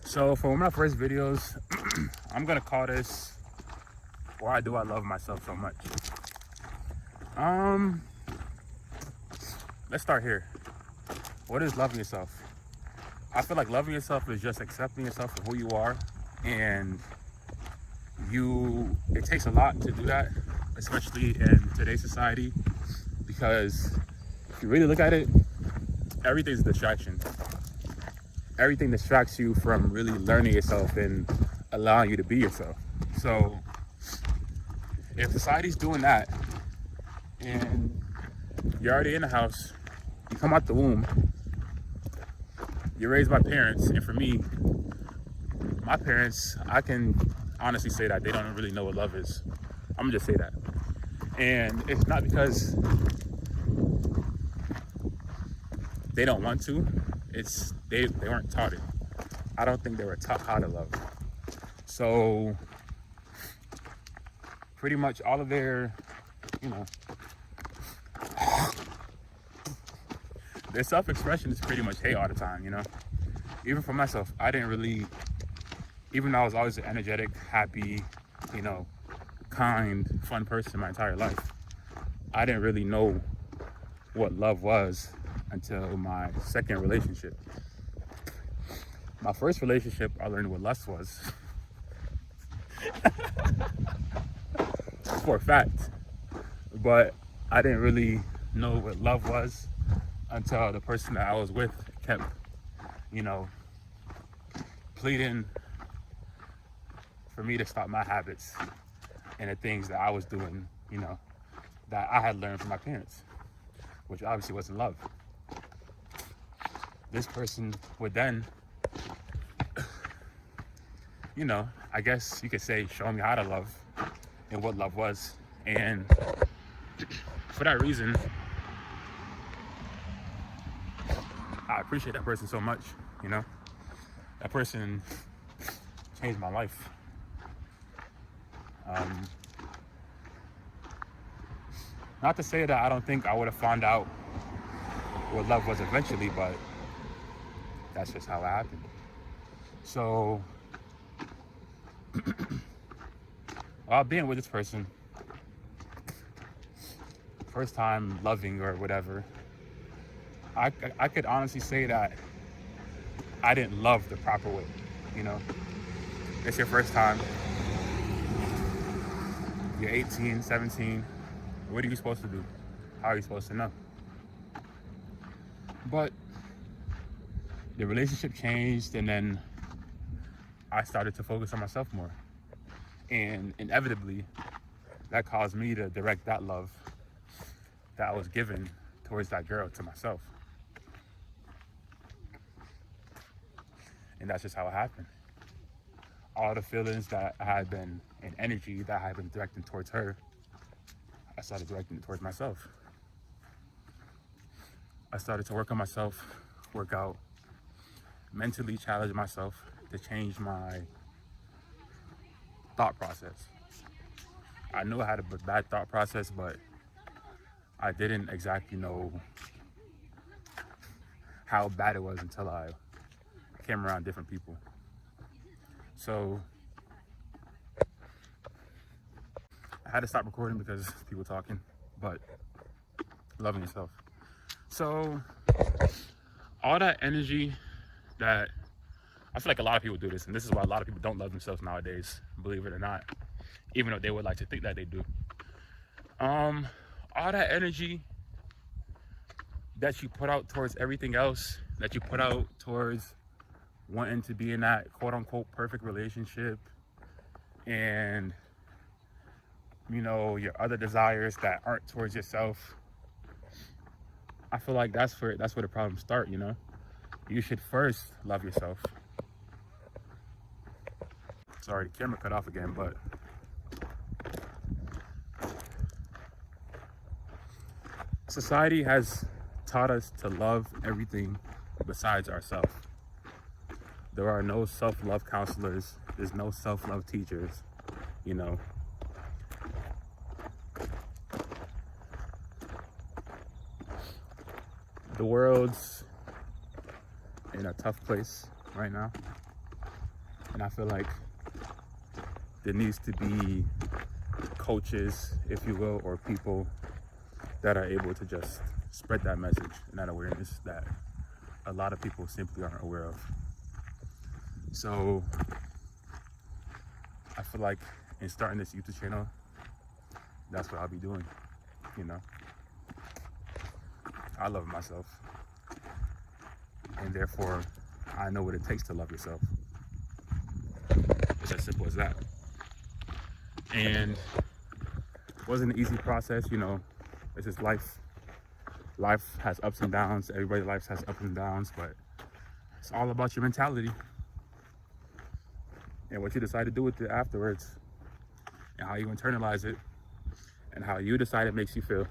So for one of my first videos, I'm gonna call this "Why Do I Love Myself So Much?" Um, let's start here. What is loving yourself? I feel like loving yourself is just accepting yourself for who you are, and it takes a lot to do that, especially in today's society, because if you really look at it, everything's a distraction. Everything distracts you from really learning yourself and allowing you to be yourself. So if society's doing that and you're already in the house, you come out the womb, you're raised by parents, and for me, my parents, I can honestly say that they don't really know what love is. I'm gonna just say that. And it's not because they don't want to, it's they weren't taught it. I don't think they were taught how to love. So pretty much all of their, their self-expression is pretty much hate all the time, Even for myself, I didn't really, even though I was always an energetic, happy, kind, fun person my entire life, I didn't really know what love was until my second relationship. My first relationship, I learned what lust was. For a fact. But I didn't really know what love was until the person that I was with kept, pleading for me to stop my habits and the things that I was doing, that I had learned from my parents, which obviously wasn't love. This person would then, I guess you could say, show me how to love and what love was. And for that reason, I appreciate that person so much, That person changed my life. Not to say that I don't think I would have found out what love was eventually, but that's just how it happened. So, while being with this person, first time loving or whatever, I could honestly say that I didn't love the proper way, It's your first time. You're 18, 17. What are you supposed to do? How are you supposed to know? But the relationship changed, and then I started to focus on myself more. And inevitably, that caused me to direct that love that I was given towards that girl to myself. And that's just how it happened. All the feelings that I had been, and energy that I had been directing towards her, I started directing it towards myself. I started to work on myself, work out, mentally challenge myself to change my thought process. I knew I had a bad thought process, but I didn't exactly know how bad it was until I came around different people. So I had to stop recording because people talking, but loving yourself. So all that energy that, I feel like a lot of people do this, and this is why a lot of people don't love themselves nowadays, believe it or not, even though they would like to think that they do. All that energy that you put out towards everything else, that you put out towards wanting to be in that quote unquote perfect relationship, and your other desires that aren't towards yourself, I feel like that's where the problems start. You should first love yourself. Sorry, the camera cut off again, but society has taught us to love everything besides ourselves. There are no self-love counselors. There's no self-love teachers, The world's in a tough place right now. And I feel like there needs to be coaches, if you will, or people that are able to just spread that message and that awareness that a lot of people simply aren't aware of. So I feel like in starting this YouTube channel, that's what I'll be doing, you know. I love myself, and therefore I know what it takes to love yourself. It's as simple as that. And it wasn't an easy process, you know. It's just life. Life has ups and downs. Everybody's life has ups and downs, but it's all about your mentality and what you decide to do with it afterwards, and how you internalize it, and how you decide it makes you feel.